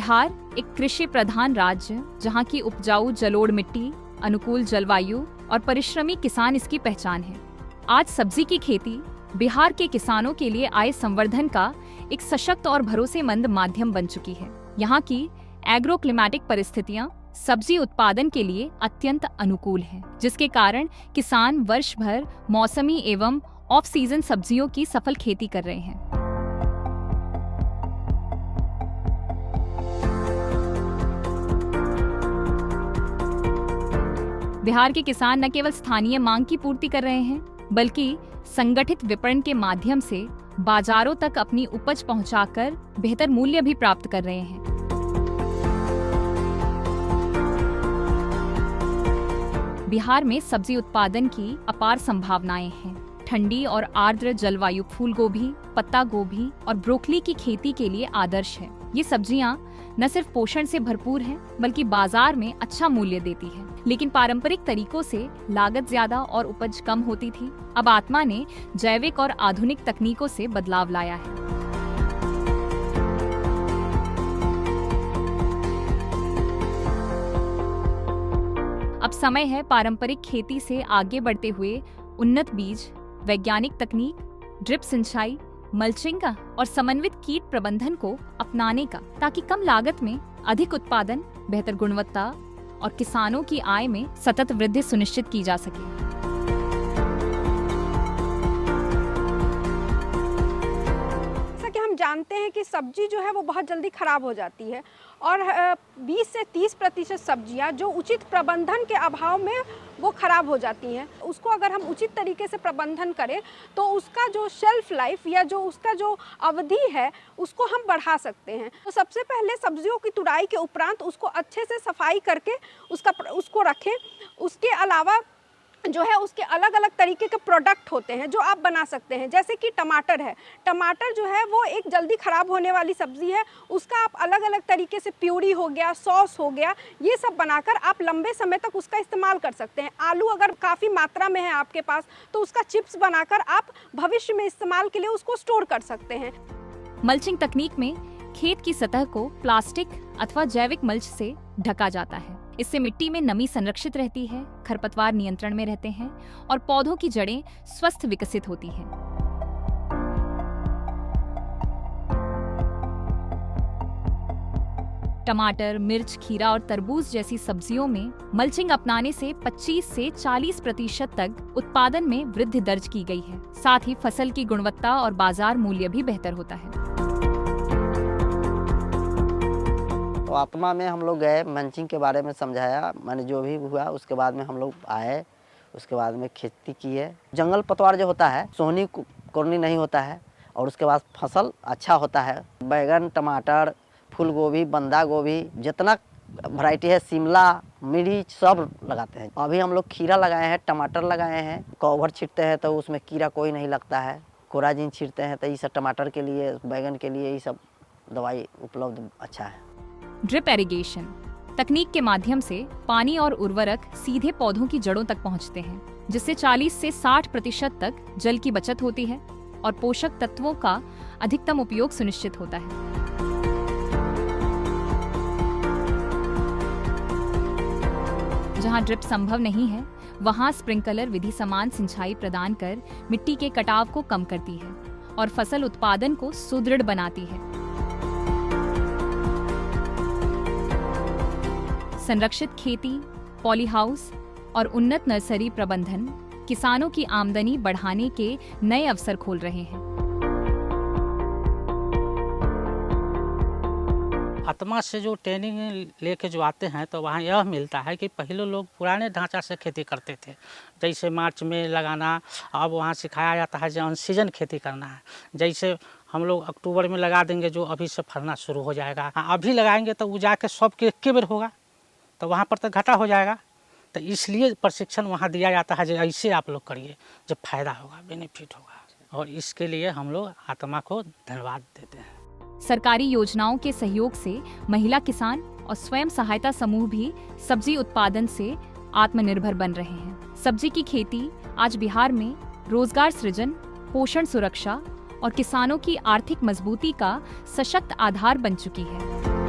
बिहार एक कृषि प्रधान राज्य जहां की उपजाऊ जलोढ़ मिट्टी, अनुकूल जलवायु और परिश्रमी किसान इसकी पहचान है। आज सब्जी की खेती बिहार के किसानों के लिए आय संवर्धन का एक सशक्त और भरोसेमंद माध्यम बन चुकी है। यहाँ की एग्रो क्लिमेटिक परिस्थितियाँ सब्जी उत्पादन के लिए अत्यंत अनुकूल हैं, जिसके कारण किसान वर्ष भर मौसमी एवं ऑफ सीजन सब्जियों की सफल खेती कर रहे हैं। बिहार के किसान न केवल स्थानीय मांग की पूर्ति कर रहे हैं, बल्कि संगठित विपणन के माध्यम से बाजारों तक अपनी उपज पहुंचाकर बेहतर मूल्य भी प्राप्त कर रहे हैं। बिहार में सब्जी उत्पादन की अपार संभावनाएं हैं। ठंडी और आर्द्र जलवायु फूल गोभी, पत्ता गोभी और ब्रोकली की खेती के लिए आदर्श है। ये सब्जियां न सिर्फ पोषण से भरपूर हैं, बल्कि बाजार में अच्छा मूल्य देती है। लेकिन पारंपरिक तरीकों से लागत ज्यादा और उपज कम होती थी। अब आत्मा ने जैविक और आधुनिक तकनीकों से बदलाव लाया है। अब समय है पारंपरिक खेती से आगे बढ़ते हुए उन्नत बीज, वैज्ञानिक तकनीक, ड्रिप सिंचाई, मल्चिंग का और समन्वित कीट प्रबंधन को अपनाने का, ताकि कम लागत में अधिक उत्पादन, बेहतर गुणवत्ता और किसानों की आय में सतत वृद्धि सुनिश्चित की जा सके। जैसा कि हम जानते हैं कि सब्जी जो है वो बहुत जल्दी खराब हो जाती है और 20 से 30% सब्जियां जो उचित प्रबंधन के अभाव में वो खराब हो जाती हैं। उसको अगर हम उचित तरीके से प्रबंधन करें तो उसका जो शेल्फ लाइफ या जो उसका जो अवधि है उसको हम बढ़ा सकते हैं। तो सबसे पहले सब्जियों की तुड़ाई के उपरांत उसको अच्छे से सफाई करके उसको रखें। उसके अलावा जो है उसके अलग अलग तरीके के प्रोडक्ट होते हैं जो आप बना सकते हैं, जैसे कि टमाटर है। टमाटर जो है वो एक जल्दी ख़राब होने वाली सब्ज़ी है, उसका आप अलग अलग तरीके से प्यूरी हो गया, सॉस हो गया, ये सब बनाकर आप लंबे समय तक उसका इस्तेमाल कर सकते हैं। आलू अगर काफ़ी मात्रा में है आपके पास तो उसका चिप्स बनाकर आप भविष्य में इस्तेमाल के लिए उसको स्टोर कर सकते हैं। मल्चिंग तकनीक में खेत की सतह को प्लास्टिक अथवा जैविक मल्च से ढका जाता है। इससे मिट्टी में नमी संरक्षित रहती है, खरपतवार नियंत्रण में रहते हैं और पौधों की जड़ें स्वस्थ विकसित होती हैं। टमाटर, मिर्च, खीरा और तरबूज जैसी सब्जियों में मल्चिंग अपनाने से 25 से 40% तक उत्पादन में वृद्धि दर्ज की गई है। साथ ही फसल की गुणवत्ता और बाजार मूल्य भी बेहतर होता है। तो आत्मा में हम लोग गए, मल्चिंग के बारे में समझाया, मैंने जो भी हुआ उसके बाद में हम लोग आए, उसके बाद में खेती की है। जंगल पतवार जो होता है सोहनी कोरनी नहीं होता है और उसके बाद फसल अच्छा होता है। बैगन, टमाटर, फूल गोभी, बंदा गोभी, जितना वैरायटी है, शिमला मिर्च सब लगाते हैं। अभी हम लोग खीरा लगाए हैं, टमाटर लगाए हैं। कवर छिड़ते हैं तो उसमें कीड़ा कोई नहीं लगता है। कोराजिन छिड़ते हैं तो ये सब टमाटर के लिए, बैगन के लिए ये सब दवाई उपलब्ध अच्छा है। ड्रिप इरिगेशन तकनीक के माध्यम से पानी और उर्वरक सीधे पौधों की जड़ों तक पहुंचते हैं, जिससे 40 से 60% तक जल की बचत होती है और पोषक तत्वों का अधिकतम उपयोग सुनिश्चित होता है। जहां ड्रिप संभव नहीं है, वहां स्प्रिंकलर विधि समान सिंचाई प्रदान कर मिट्टी के कटाव को कम करती है और फसल उत्पादन को सुदृढ़ बनाती है। संरक्षित खेती, पॉली हाउस और उन्नत नर्सरी प्रबंधन किसानों की आमदनी बढ़ाने के नए अवसर खोल रहे हैं। आत्मा से जो ट्रेनिंग लेके जो आते हैं तो वहाँ यह मिलता है कि पहले लोग पुराने ढांचा से खेती करते थे, जैसे मार्च में लगाना। अब वहाँ सिखाया जाता है जो अन सीजन खेती करना है। जैसे हम लोग अक्टूबर में लगा देंगे जो अभी से फलना शुरू हो जाएगा। अभी लगाएंगे तो वो जाके सब के एक बेर होगा तो वहाँ पर तो घाटा हो जाएगा। तो इसलिए प्रशिक्षण वहाँ दिया जाता है जो ऐसे आप लोग करिए, जब फायदा होगा, बेनिफिट होगा। और इसके लिए हम लोग आत्मा को धन्यवाद देते हैं। सरकारी योजनाओं के सहयोग से महिला किसान और स्वयं सहायता समूह भी सब्जी उत्पादन से आत्मनिर्भर बन रहे हैं। सब्जी की खेती आज बिहार में रोजगार सृजन, पोषण सुरक्षा और किसानों की आर्थिक मजबूती का सशक्त आधार बन चुकी है।